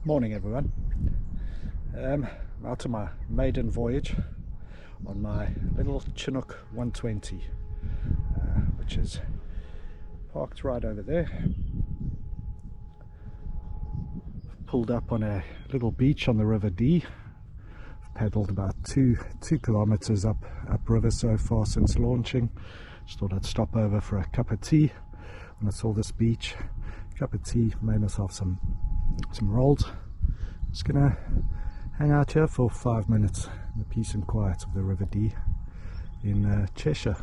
Morning everyone. I'm out on my maiden voyage on my little Chinook 120, which is parked right over there. Pulled up on a little beach on the River Dee. Paddled about two kilometers upriver so far since launching. Just thought I'd stop over for a cup of tea when I saw this beach. Cup of tea, made myself some rolls. Just gonna hang out here for 5 minutes in the peace and quiet of the River Dee in Cheshire,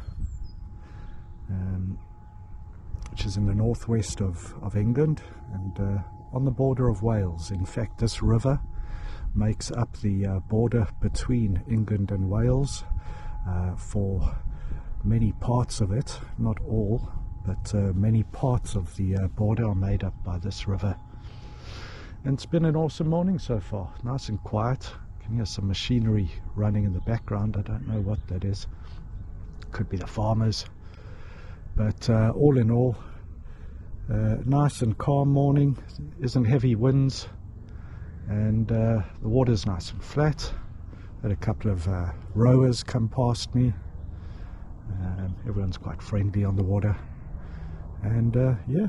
which is in the northwest of England and on the border of Wales. In fact, this river makes up the border between England and Wales for many parts of it, not all, but many parts of the border are made up by this river. And it's been an awesome morning so far, nice and quiet. You can hear some machinery running in the background. I don't know what that is, could be the farmers, but all in all, nice and calm morning. Isn't heavy winds, and the water's nice and flat. Had a couple of rowers come past me. Everyone's quite friendly on the water, and yeah.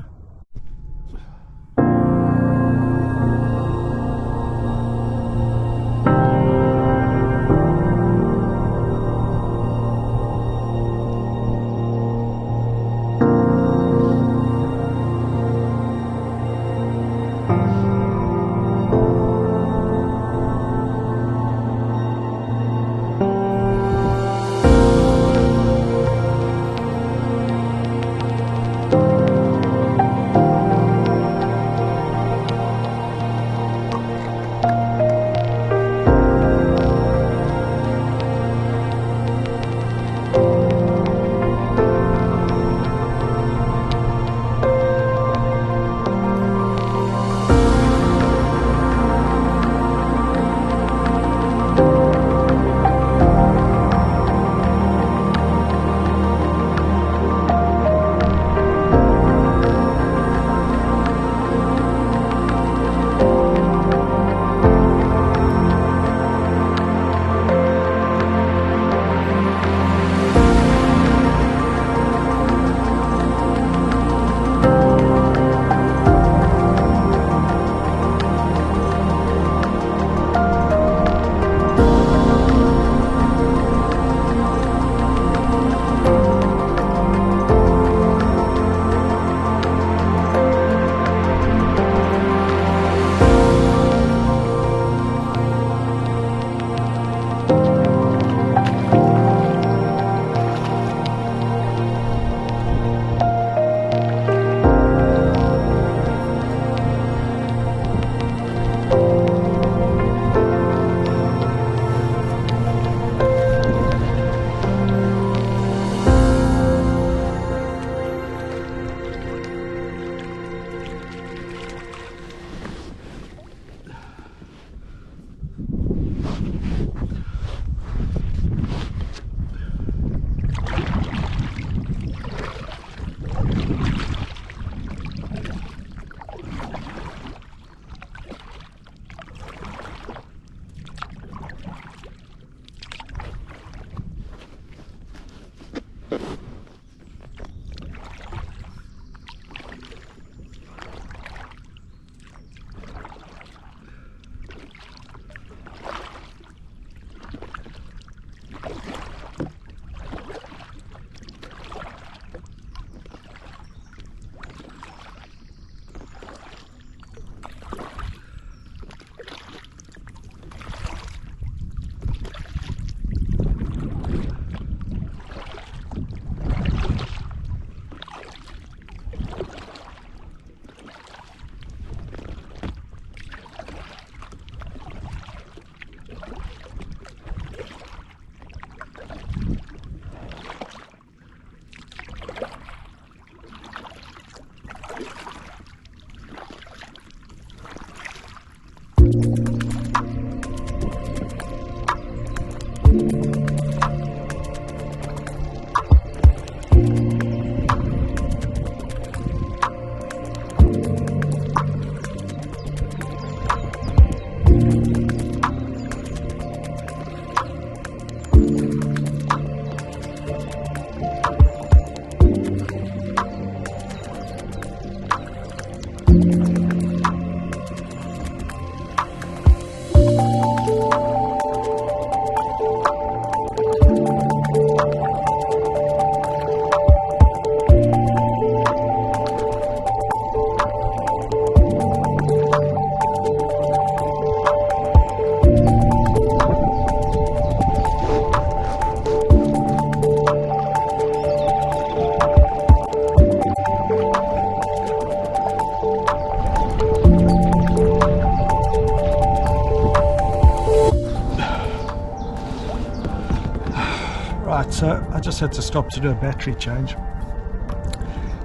so I just had to stop to do a battery change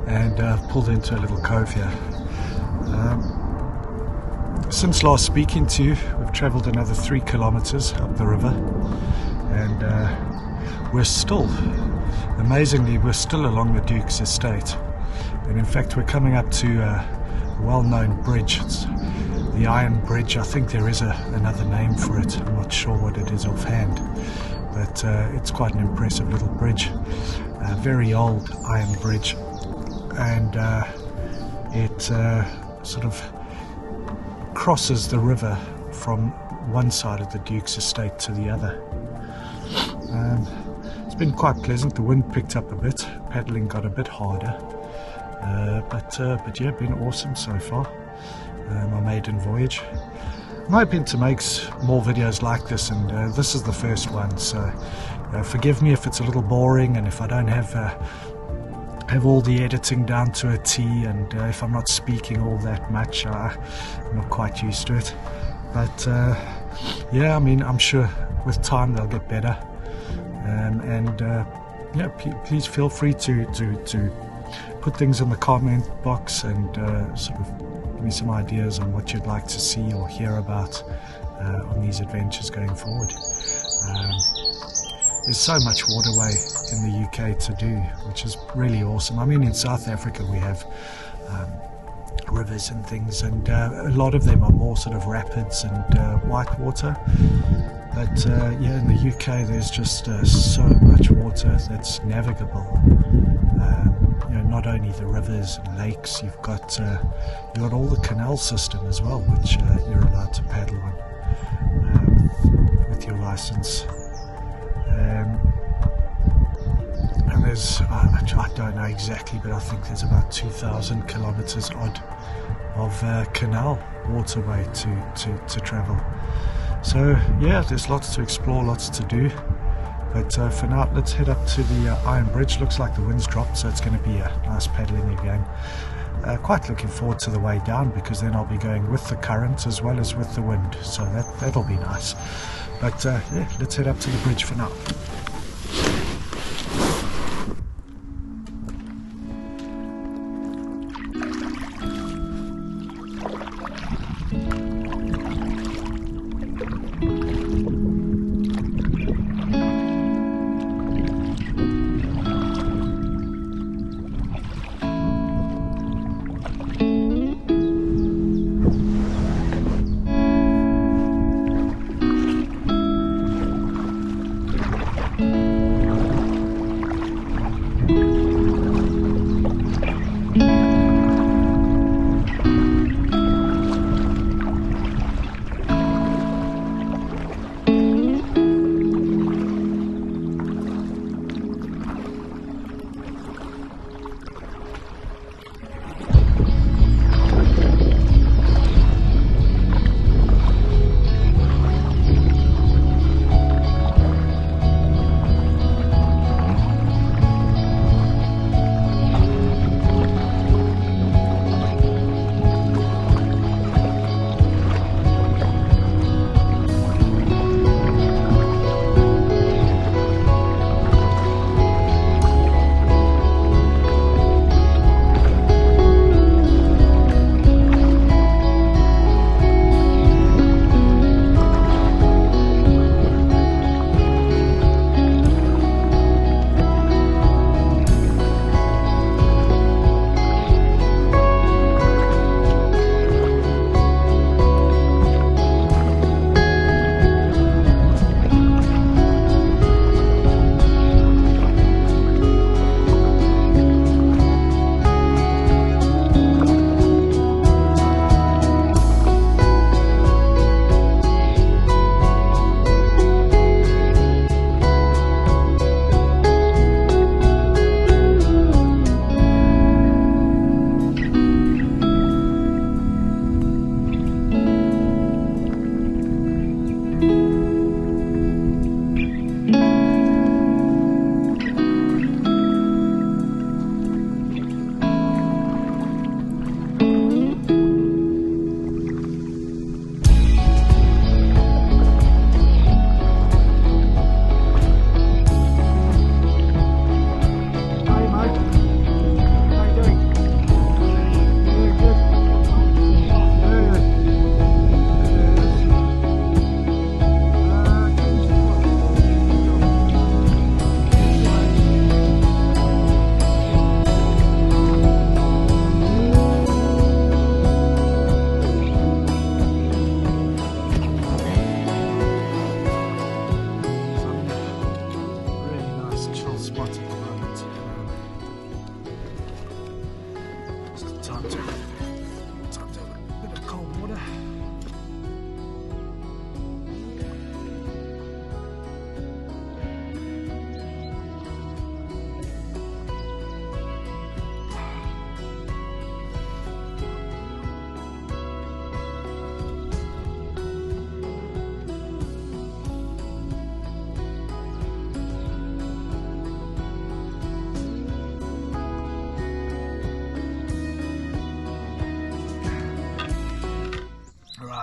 and pulled into a little cove here. Since last speaking to you, we've travelled another 3 kilometers up the river, and we're still, amazingly, we're still along the Duke's estate. And in fact, we're coming up to a well-known bridge. It's the Iron Bridge. I think there is another name for it. I'm not sure what it is offhand, but it's quite an impressive little bridge, a very old iron bridge, and it sort of crosses the river from one side of the Duke's estate to the other. It's been quite pleasant. The wind picked up a bit, paddling got a bit harder, but yeah, been awesome so far. My maiden voyage. I'm hoping to make more videos like this, and this is the first one, so forgive me if it's a little boring and if I don't have all the editing down to a T, and if I'm not speaking all that much. I'm not quite used to it, but yeah, I mean, I'm sure with time they'll get better, and yeah, please feel free to put things in the comment box and sort of give me some ideas on what you'd like to see or hear about on these adventures going forward. There's so much waterway in the UK to do, which is really awesome. I mean, in South Africa we have rivers and things, and a lot of them are more sort of rapids and white water. But yeah, in the UK there's just so much water that's navigable. You know, not only the rivers and lakes, you've got all the canal system as well, which you're allowed to paddle on with your license. And there's, I don't know exactly, but I think there's about 2,000 kilometers odd of canal waterway to travel. So yeah, there's lots to explore, lots to do. But for now, let's head up to the Iron Bridge. Looks like the wind's dropped, so it's going to be a nice paddling again. Quite looking forward to the way down, because then I'll be going with the current as well as with the wind, so that'll be nice. But yeah, let's head up to the bridge for now.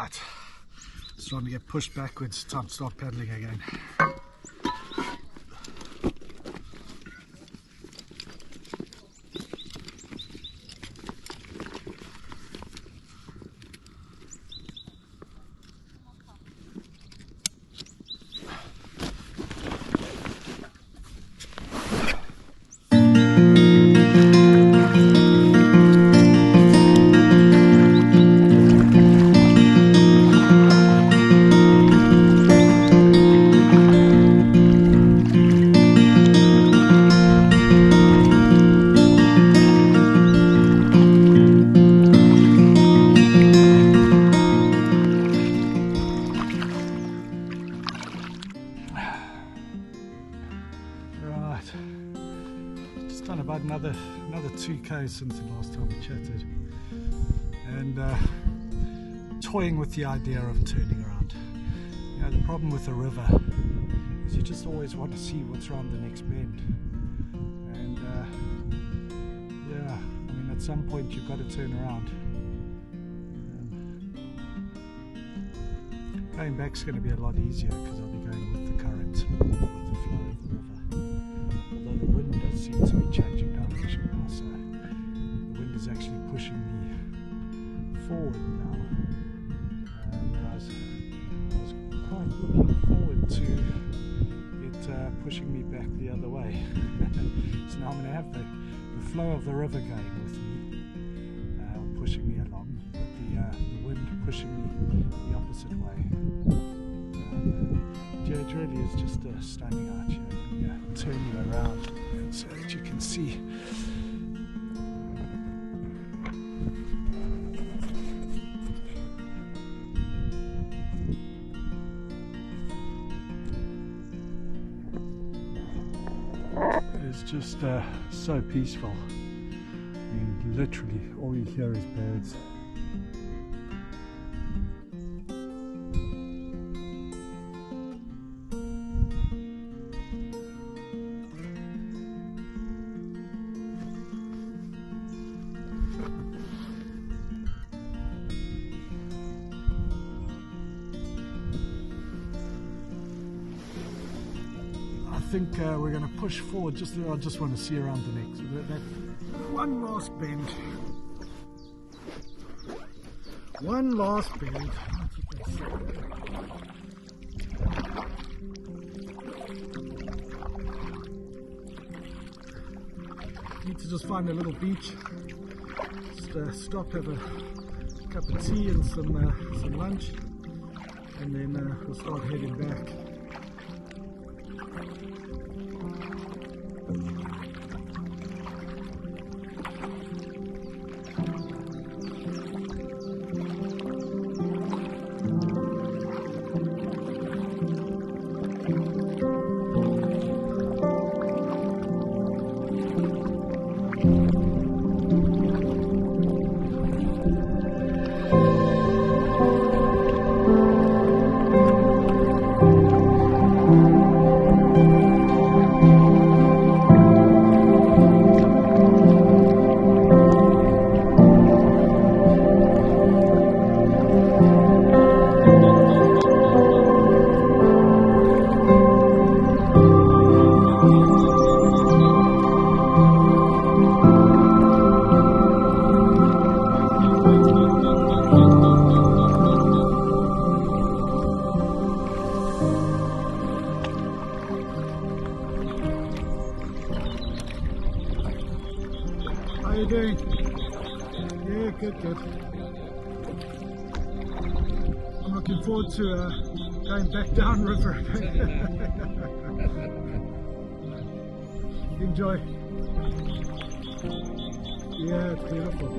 Right, starting to get pushed backwards. Time to start paddling again. About another 2k since the last time we chatted, and toying with the idea of turning around. You know, the problem with the river is you just always want to see what's around the next bend, and yeah, I mean, at some point you've got to turn around. Going back's going to be a lot easier because I'll be going with the current, with the flow of the river. Although the wind does seem to be changing direction now, so the wind is actually pushing me forward now. Whereas I was quite looking forward to it pushing me back the other way. So now I'm going to have the flow of the river going with me, pushing me along, with the wind pushing me the opposite way. Yeah, it really is just standing out here and turning around so that you can see. It's just so peaceful. I mean, literally all you hear is birds. I think we're going to push forward. I just want to see around the next. That one last bend. One last bend. Need to just find a little beach. Just stop, have a cup of tea and some lunch, and then we'll start heading back. How you doing? Yeah, good. I'm looking forward to going back down river. Enjoy. Yeah, it's beautiful.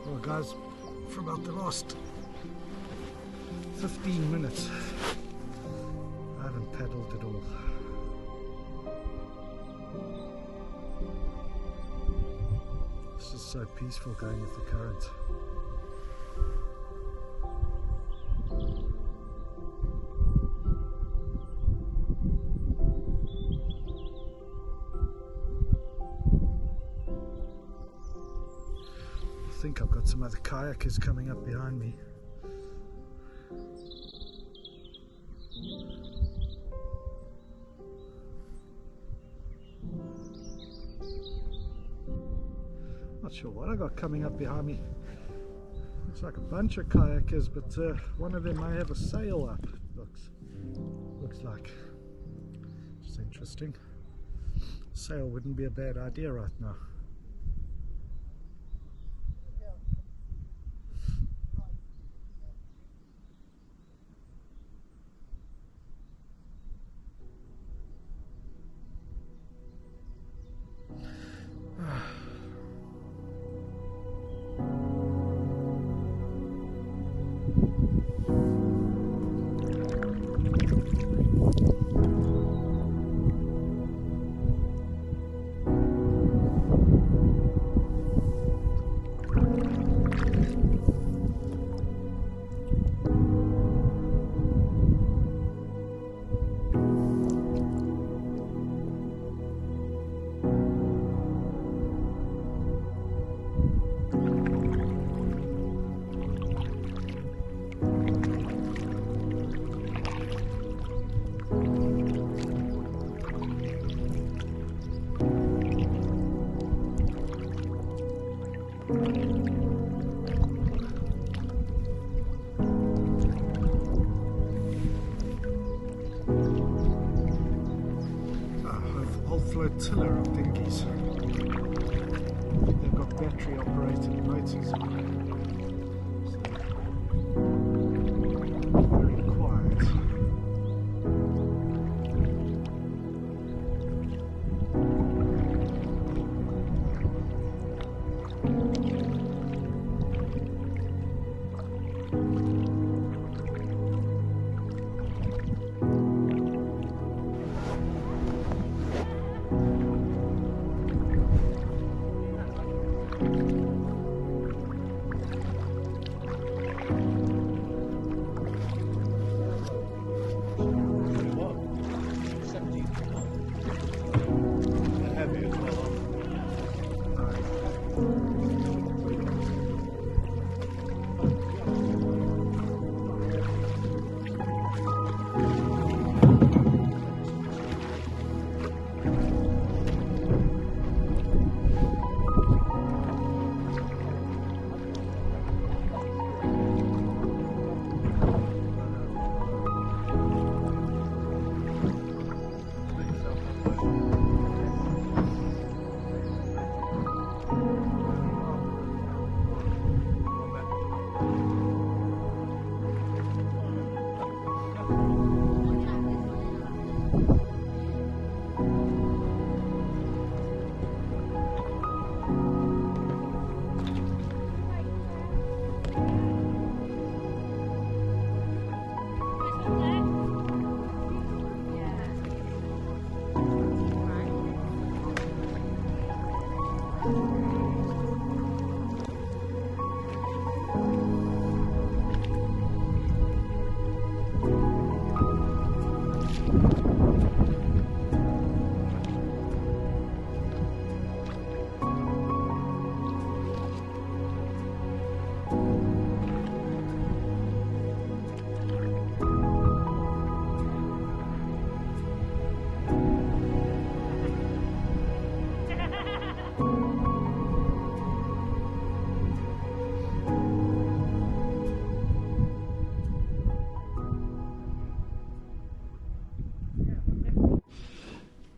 Well guys, for about the last 15 minutes I haven't paddled at all. It's just so peaceful going with the current. I think I've got some other kayakers coming up behind me. Not sure what I got coming up behind me. Looks like a bunch of kayakers, but one of them may have a sail up. Looks like. Just interesting. Sail wouldn't be a bad idea right now. Flotilla of dinghies. They've got battery operated motors. Very quiet.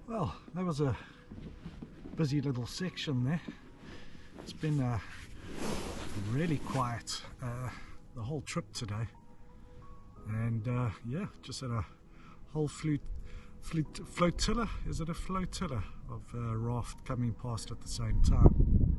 Well, that was a busy little section there. It's been really quiet the whole trip today, and yeah, just had a whole flotilla, is it a flotilla, of raft coming past at the same time.